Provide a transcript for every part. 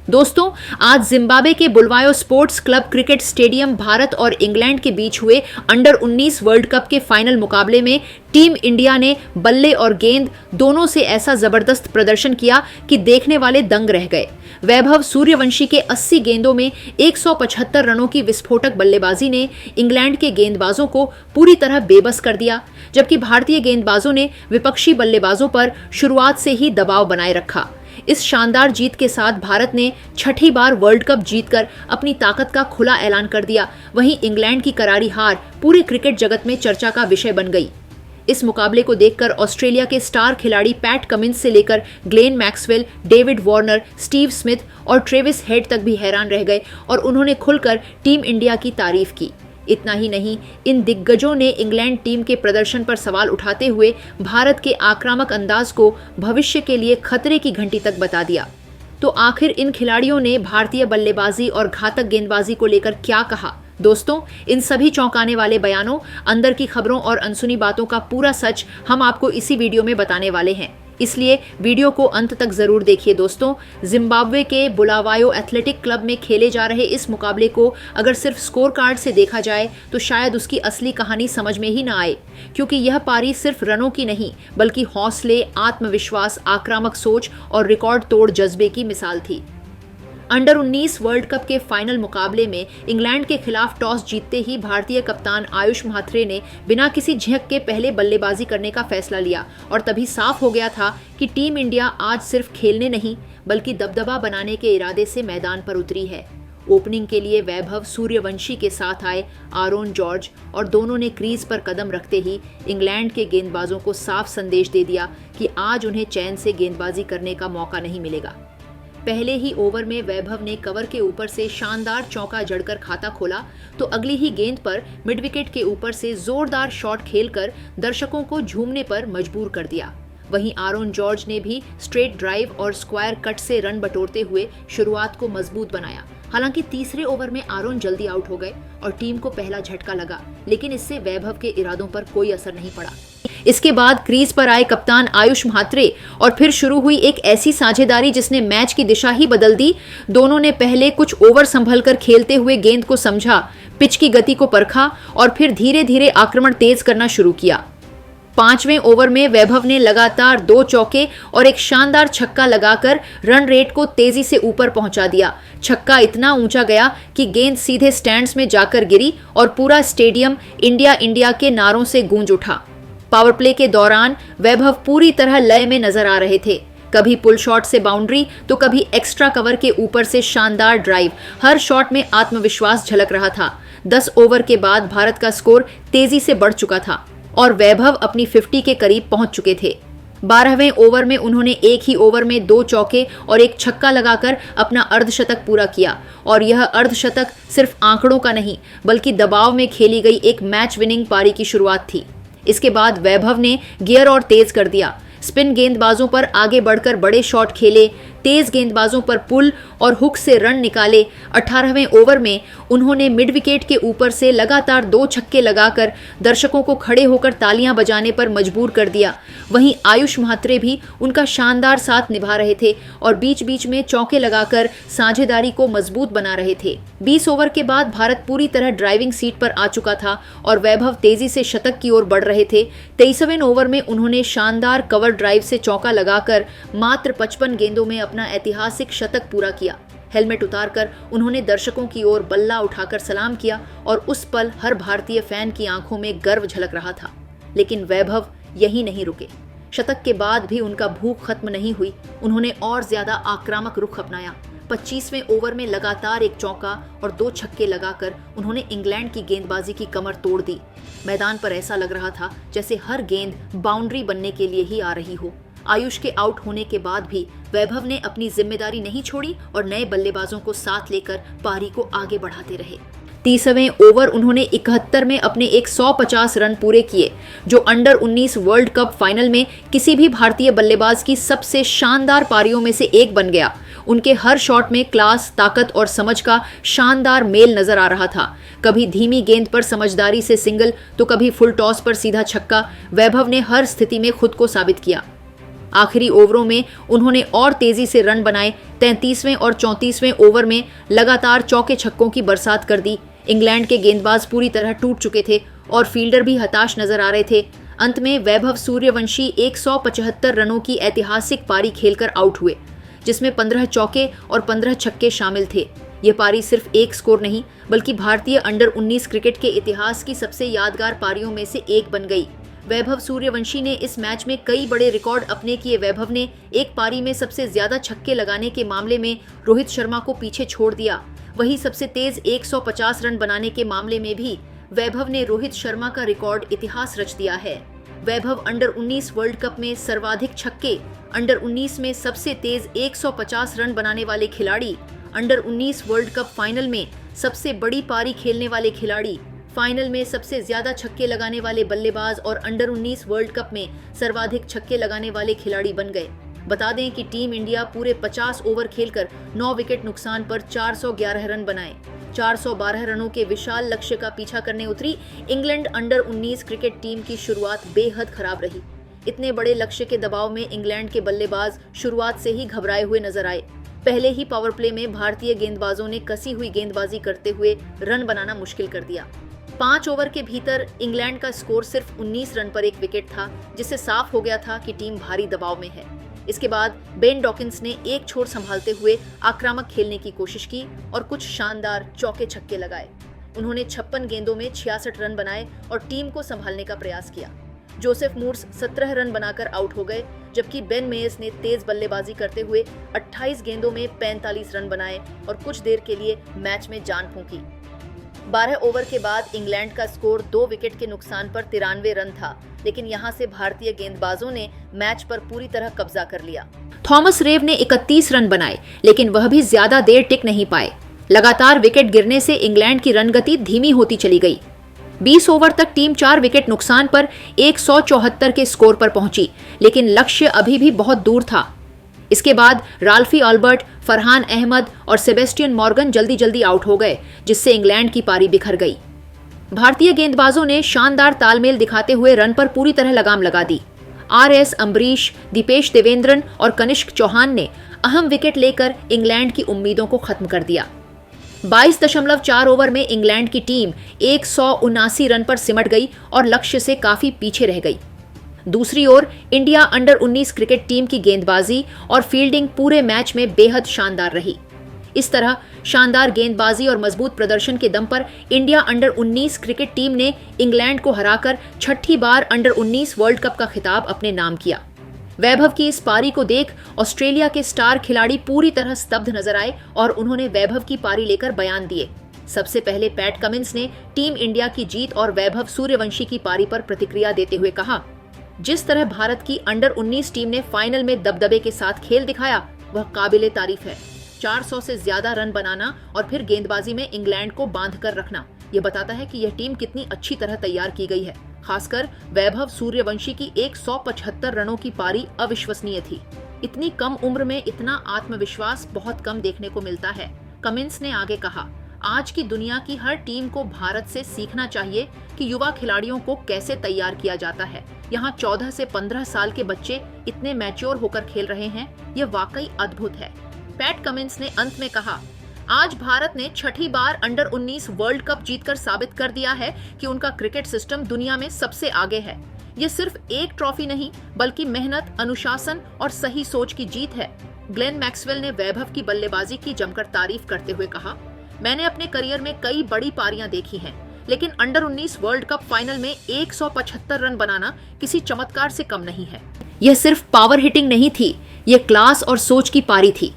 दोस्तों, आज जिम्बाब्वे के Bulawayo sports club cricket stadium Bharat और इंग्लैंड के बीच हुए अंडर 19 वर्ल्ड कप के फाइनल मुकाबले में टीम इंडिया ने बल्ले और गेंद दोनों से ऐसा जबरदस्त प्रदर्शन किया कि देखने वाले दंग रह गए। वैभव सूर्यवंशी के 80 गेंदों में 175 रनों की विस्फोटक बल्लेबाजी ने इंग्लैंड के गेंदबाजों को पूरी तरह बेबस कर दिया, जबकि भारतीय गेंदबाजों ने विपक्षी बल्लेबाजों पर शुरुआत से ही दबाव बनाए रखा। इस शानदार जीत के साथ भारत ने छठी बार वर्ल्ड कप जीतकर अपनी ताकत का खुला ऐलान कर दिया। वहीं इंग्लैंड की करारी हार पूरे क्रिकेट जगत में चर्चा का विषय बन गई। इस मुकाबले को देखकर ऑस्ट्रेलिया के स्टार खिलाड़ी पैट कमिंस से लेकर Glenn Maxwell, David Warner, Steve Smith और ट्रेविस हेड तक भी हैरान रह गए और उन्होंने खुलकर टीम इंडिया की तारीफ की। इतना ही नहीं, इन दिग्गजों ने इंग्लैंड टीम के प्रदर्शन पर सवाल उठाते हुए भारत के आक्रामक अंदाज को भविष्य के लिए खतरे की घंटी तक बता दिया। तो आखिर इन खिलाड़ियों ने भारतीय बल्लेबाजी और घातक गेंदबाजी को लेकर क्या कहा? दोस्तों, इन सभी चौंकाने वाले बयानों, अंदर की खबरों और अनसुनी बातों का पूरा सच हम आपको इसी वीडियो में बताने वाले हैं, इसलिए वीडियो को अंत तक जरूर देखिए। दोस्तों, जिम्बाब्वे के बुलावायो एथलेटिक क्लब में खेले जा रहे इस मुकाबले को अगर सिर्फ स्कोर कार्ड से देखा जाए तो शायद उसकी असली कहानी समझ में ही ना आए, क्योंकि यह पारी सिर्फ रनों की नहीं बल्कि हौसले, आत्मविश्वास, आक्रामक सोच और रिकॉर्ड तोड़ जज्बे की मिसाल थी। अंडर 19 वर्ल्ड कप के फाइनल मुकाबले में इंग्लैंड के खिलाफ टॉस जीतते ही भारतीय कप्तान आयुष म्हात्रे ने बिना किसी झिझक के पहले बल्लेबाजी करने का फैसला लिया और तभी साफ हो गया था कि टीम इंडिया आज सिर्फ खेलने नहीं बल्कि दबदबा बनाने के इरादे से मैदान पर उतरी है। ओपनिंग के लिए वैभव सूर्यवंशी के साथ आए आरोन जॉर्ज और दोनों ने क्रीज पर कदम रखते ही इंग्लैंड के गेंदबाजों को साफ संदेश दे दिया कि आज उन्हें चैन से गेंदबाजी करने का मौका नहीं मिलेगा। पहले ही ओवर में वैभव ने कवर के ऊपर से शानदार चौका जड़कर खाता खोला तो अगली ही गेंद पर मिड विकेट के ऊपर से जोरदार शॉट खेलकर दर्शकों को झूमने पर मजबूर कर दिया। वहीं आरोन जॉर्ज ने भी स्ट्रेट ड्राइव और स्क्वायर कट से रन बटोरते हुए शुरुआत को मजबूत बनाया। हालांकि तीसरे ओवर में आरोन जल्दी आउट हो गए और टीम को पहला झटका लगा, लेकिन इससे वैभव के इरादों पर कोई असर नहीं पड़ा। इसके बाद क्रीज पर आए कप्तान आयुष म्हात्रे और फिर शुरू हुई एक ऐसी साझेदारी जिसने मैच की दिशा ही बदल दी। दोनों ने पहले कुछ ओवर संभलकर खेलते हुए गेंद को समझा, पिच की गति को परखा और फिर धीरे धीरे आक्रमण तेज करना शुरू किया। 5वें ओवर में वैभव ने लगातार 2 चौके और एक शानदार छक्का लगाकर रन रेट को तेजी से ऊपर पहुंचा दिया। छक्का इतना ऊंचा गया कि गेंद सीधे स्टैंड्स में जाकर गिरी और पूरा स्टेडियम इंडिया इंडिया के नारों से गूंज उठा। पावर प्ले के दौरान वैभव पूरी तरह लय में नजर आ रहे थे। कभी पुल शॉट से बाउंड्री तो कभी एक्स्ट्रा कवर के ऊपर से शानदार ड्राइव। हर शॉट में आत्मविश्वास झलक रहा था। 10 ओवर के बाद भारत का स्कोर तेजी से बढ़ चुका था और वैभव अपनी 50 के करीब पहुंच चुके थे। 12वें ओवर में उन्होंने एक ही ओवर में 2 चौके और एक छक्का लगाकर अपना अर्धशतक पूरा किया और यह अर्धशतक सिर्फ आंकड़ों का नहीं बल्कि दबाव में खेली गई एक मैच विनिंग पारी की शुरुआत थी। इसके बाद वैभव ने गियर और तेज कर दिया। स्पिन गेंदबाजों पर आगे बढ़कर बड़े शॉट खेले, तेज गेंदबाजों पर पुल और हुक से रन निकाले। 18वें ओवर में उन्होंने मिड विकेट के ऊपर से लगातार 2 छक्के लगाकर दर्शकों को खड़े होकर तालियां बजाने पर मजबूर कर दिया। वहीं आयुष म्हात्रे भी उनका शानदार साथ निभा रहे थे और बीच बीच में चौके लगाकर साझेदारी को मजबूत बना रहे थे। 20 ओवर के बाद भारत पूरी तरह ड्राइविंग सीट पर आ चुका था और वैभव तेजी से शतक की ओर बढ़ रहे थे। 23वें ओवर में उन्होंने शानदार कवर ड्राइव से चौका लगाकर मात्र 55 गेंदों में अपना ऐतिहासिक शतक पूरा किया। हेलमेट उतारकर उन्होंने दर्शकों की ओर बल्ला उठाकर सलाम किया और उस पल हर भारतीय फैन की आंखों में गर्व झलक रहा था। लेकिन वैभव यहीं नहीं रुके। शतक के बाद भी उनका भूख खत्म नहीं हुई। उन्होंने और ज्यादा आक्रामक रुख अपनाया। 25वें ओवर में लगातार एक चौका और 2 छक्के लगाकर उन्होंने इंग्लैंड की गेंदबाजी की कमर तोड़ दी। मैदान पर ऐसा लग रहा था जैसे हर गेंद बाउंड्री बनने के लिए ही आ रही हो। आयुष के आउट होने के बाद भी वैभव ने अपनी जिम्मेदारी नहीं छोड़ी और नए बल्लेबाजों को साथ लेकर पारी को आगे बढ़ाते रहे। 30वें ओवर उन्होंने 71 में अपने 150 रन पूरे किए, जो अंडर 19 वर्ल्ड कप फाइनल में किसी भी भारतीय बल्लेबाज की सबसे शानदार पारियों में से एक बन गया। उनके हर शॉट में क्लास, ताकत और समझ का शानदार मेल नजर आ रहा था। कभी धीमी गेंद पर समझदारी से सिंगल तो कभी फुल टॉस पर सीधा छक्का। वैभव ने हर स्थिति में खुद को साबित किया। आखिरी ओवरों में उन्होंने और तेजी से रन बनाए। 33वें और 34वें ओवर में लगातार चौके छक्कों की बरसात कर दी। इंग्लैंड के गेंदबाज पूरी तरह टूट चुके थे और फील्डर भी हताश नजर आ रहे थे। अंत में वैभव सूर्यवंशी 175 रनों की ऐतिहासिक पारी खेलकर आउट हुए, जिसमें 15 चौके और 15 छक्के शामिल थे। ये पारी सिर्फ एक स्कोर नहीं बल्कि भारतीय अंडर 19 क्रिकेट के इतिहास की सबसे यादगार पारियों में से एक बन गई। वैभव सूर्यवंशी ने इस मैच में कई बड़े रिकॉर्ड अपने किए। वैभव ने एक पारी में सबसे ज्यादा छक्के लगाने के मामले में रोहित शर्मा को पीछे छोड़ दिया। वहीं सबसे तेज 150 रन बनाने के मामले में भी वैभव ने रोहित शर्मा का रिकॉर्ड इतिहास रच दिया है। वैभव अंडर 19 वर्ल्ड कप में सर्वाधिक छक्के, अंडर 19 में सबसे तेज 150 रन बनाने वाले खिलाड़ी, अंडर 19 वर्ल्ड कप फाइनल में सबसे बड़ी पारी खेलने वाले खिलाड़ी, फाइनल में सबसे ज्यादा छक्के लगाने वाले बल्लेबाज और अंडर 19 वर्ल्ड कप में सर्वाधिक छक्के लगाने वाले खिलाड़ी बन गए। बता दें कि टीम इंडिया पूरे 50 ओवर खेलकर 9 विकेट नुकसान पर 411 रन बनाए। 412 रनों के विशाल लक्ष्य का पीछा करने उतरी इंग्लैंड अंडर 19 क्रिकेट टीम की शुरुआत बेहद खराब रही। इतने बड़े लक्ष्य के दबाव में इंग्लैंड के बल्लेबाज शुरुआत से ही घबराए हुए नजर आए। पहले ही पावर प्ले में भारतीय गेंदबाजों ने कसी हुई गेंदबाजी करते हुए रन बनाना मुश्किल कर दिया। 5 ओवर के भीतर इंग्लैंड का स्कोर सिर्फ 19 रन पर 1 विकेट था, जिससे साफ हो गया था कि टीम भारी दबाव में है। इसके बाद बेन डॉकिंस ने एक छोर संभालते हुए आक्रामक खेलने की कोशिश की और कुछ शानदार चौके छक्के लगाए। उन्होंने 56 गेंदों में 66 रन बनाए और टीम को संभालने का प्रयास किया। जोसेफ मूर्स 17 रन बनाकर आउट हो गए, जबकि बेन मेयस ने तेज बल्लेबाजी करते हुए 28 गेंदों में 45 रन बनाए और कुछ देर के लिए मैच में जान फूंकी। 12 ओवर के बाद इंग्लैंड का स्कोर 2 विकेट के नुकसान पर 93 रन था, लेकिन यहां से भारतीय गेंदबाजों ने मैच पर पूरी तरह कब्जा कर लिया। थॉमस रेव ने 31 रन बनाए, लेकिन वह भी ज्यादा देर टिक नहीं पाए। लगातार विकेट गिरने से इंग्लैंड की रनगति धीमी होती चली गई। 20 ओवर तक टीम 4 विकेट नुकसान पर 174 के स्कोर पर पहुंची, लेकिन लक्ष्य अभी भी बहुत दूर था। इसके बाद राल्फी अल्बर्ट, फरहान अहमद और सेबेस्टियन मॉर्गन जल्दी जल्दी आउट हो गए, जिससे इंग्लैंड की पारी बिखर गई। भारतीय गेंदबाजों ने शानदार तालमेल दिखाते हुए रन पर पूरी तरह लगाम लगा दी। आर.एस. अम्बरीश, दीपेश देवेंद्रन और कनिष्क चौहान ने अहम विकेट लेकर इंग्लैंड की उम्मीदों को खत्म कर दिया। 22.4 ओवर में इंग्लैंड की टीम 179 रन पर सिमट गई और लक्ष्य से काफी पीछे रह गई। दूसरी ore India under 19 cricket team की गेंदबाजी और फील्डिंग पूरे मैच में बेहद शानदार रही। इस तरह शानदार गेंदबाजी और मजबूत प्रदर्शन के दम पर इंडिया अंडर 19 क्रिकेट टीम ने इंग्लैंड को हराकर 6ठी बार अंडर 19 वर्ल्ड कप का खिताब अपने नाम किया। वैभव की इस पारी को देख ऑस्ट्रेलिया के स्टार खिलाड़ी पूरी तरह स्तब्ध नजर आए और उन्होंने वैभव की पारी लेकर बयान दिए। सबसे पहले पैट कमिंस ने टीम इंडिया की जीत और वैभव सूर्यवंशी की पारी पर प्रतिक्रिया देते हुए कहा, जिस तरह भारत की अंडर 19 टीम ने फाइनल में दबदबे के साथ खेल दिखाया, वह काबिले तारीफ है। 400 से ज्यादा रन बनाना और फिर गेंदबाजी में इंग्लैंड को बांध कर रखना, यह बताता है कि यह टीम कितनी अच्छी तरह तैयार की गई है। खासकर वैभव सूर्यवंशी की 175 रनों की पारी अविश्वसनीय थी। इतनी कम उम्र में इतना आत्मविश्वास बहुत कम देखने को मिलता है। कमिंस ने आगे कहा, आज की दुनिया की हर टीम को भारत से सीखना चाहिए कि युवा खिलाड़ियों को कैसे तैयार किया जाता है। यहाँ 14 से 15 साल के बच्चे इतने मैच्योर होकर खेल रहे हैं, यह वाकई अद्भुत है। पैट कमिंस ने अंत में कहा, आज भारत ने 6ठी बार अंडर 19 वर्ल्ड कप जीतकर साबित कर दिया है कि उनका क्रिकेट सिस्टम दुनिया में सबसे आगे है। ये सिर्फ एक ट्रॉफी नहीं बल्कि मेहनत, अनुशासन और सही सोच की जीत है। ग्लेन मैक्सवेल ने वैभव की बल्लेबाजी की जमकर तारीफ करते हुए कहा, मैंने अपने करियर में कई बड़ी पारियां देखी हैं, लेकिन अंडर 19 वर्ल्ड कप फाइनल में 175 रन बनाना किसी चमत्कार से कम नहीं है। यह सिर्फ पावर हिटिंग नहीं थी, यह क्लास और सोच की पारी थी।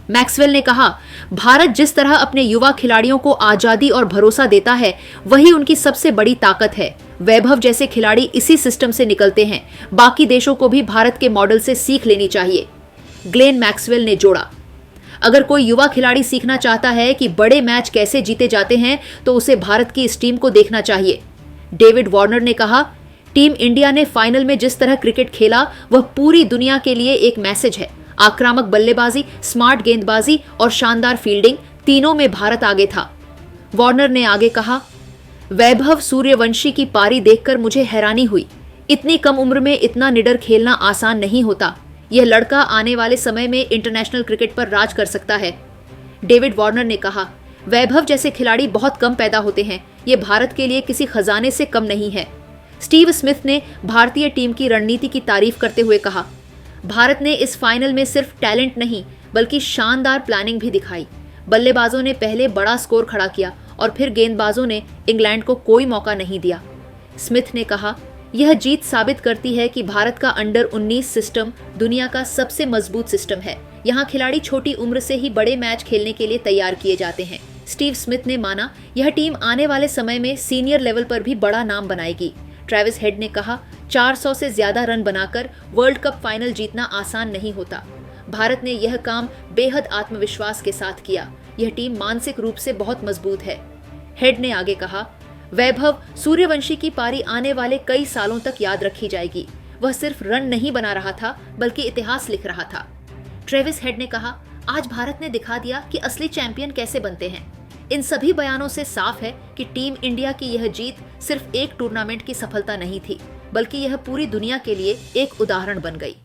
मैक्सवेल ने कहा, भारत जिस तरह अपने युवा खिलाड़ियों को आजादी और भरोसा देता है, वही उनकी सबसे बड़ी ताकत है। वैभव जैसे खिलाड़ी इसी सिस्टम से निकलते हैं। बाकी देशों को भी भारत के मॉडल से सीख लेनी चाहिए, ग्लेन मैक्सवेल ने जोड़ा। अगर कोई युवा खिलाड़ी सीखना चाहता है कि बड़े मैच कैसे जीते जाते हैं, तो उसे भारत की इस टीम को देखना चाहिए। डेविड वार्नर ने कहा, टीम इंडिया ने फाइनल में जिस तरह क्रिकेट खेला, वह पूरी दुनिया के लिए एक मैसेज है। आक्रामक बल्लेबाजी, स्मार्ट गेंदबाजी और शानदार फील्डिंग, तीनों में भारत आगे था। वार्नर ने आगे कहा, वैभव सूर्यवंशी की पारी देखकर मुझे हैरानी हुई। इतनी कम उम्र में इतना निडर खेलना आसान नहीं होता। यह लड़का आने वाले समय में इंटरनेशनल क्रिकेट पर राज कर सकता है। डेविड वार्नर ने कहा, वैभव जैसे खिलाड़ी बहुत कम पैदा होते हैं, ये भारत के लिए किसी खजाने से कम नहीं है। स्टीव स्मिथ ने भारतीय टीम की रणनीति की तारीफ करते हुए कहा, भारत ने इस फाइनल में सिर्फ टैलेंट नहीं बल्कि शानदार प्लानिंग भी दिखाई। बल्लेबाजों ने पहले बड़ा स्कोर खड़ा किया और फिर गेंदबाजों ने इंग्लैंड को कोई मौका नहीं दिया। स्मिथ ने कहा, यह जीत साबित करती है कि भारत का अंडर 19 सिस्टम दुनिया का सबसे मजबूत सिस्टम है। यहाँ खिलाड़ी छोटी उम्र से ही बड़े मैच खेलने के लिए तैयार किए जाते हैं। स्टीव स्मिथ ने माना, यह टीम आने वाले समय में सीनियर लेवल पर भी बड़ा नाम बनाएगी। ट्रेविस हेड ने कहा, 400 से ज्यादा रन बनाकर वर्ल्ड कप फाइनल जीतना आसान नहीं होता। भारत ने यह काम बेहद आत्मविश्वास के साथ किया। यह टीम मानसिक रूप से बहुत मजबूत है। हेड ने आगे कहा, वैभव सूर्यवंशी की पारी आने वाले कई सालों तक याद रखी जाएगी। वह सिर्फ रन नहीं बना रहा था बल्कि इतिहास लिख रहा था। ट्रेविस हेड ने कहा, आज भारत ने दिखा दिया कि असली चैंपियन कैसे बनते हैं। इन सभी बयानों से साफ है कि टीम इंडिया की यह जीत सिर्फ एक टूर्नामेंट की सफलता नहीं थी, बल्कि यह पूरी दुनिया के लिए एक उदाहरण बन गई।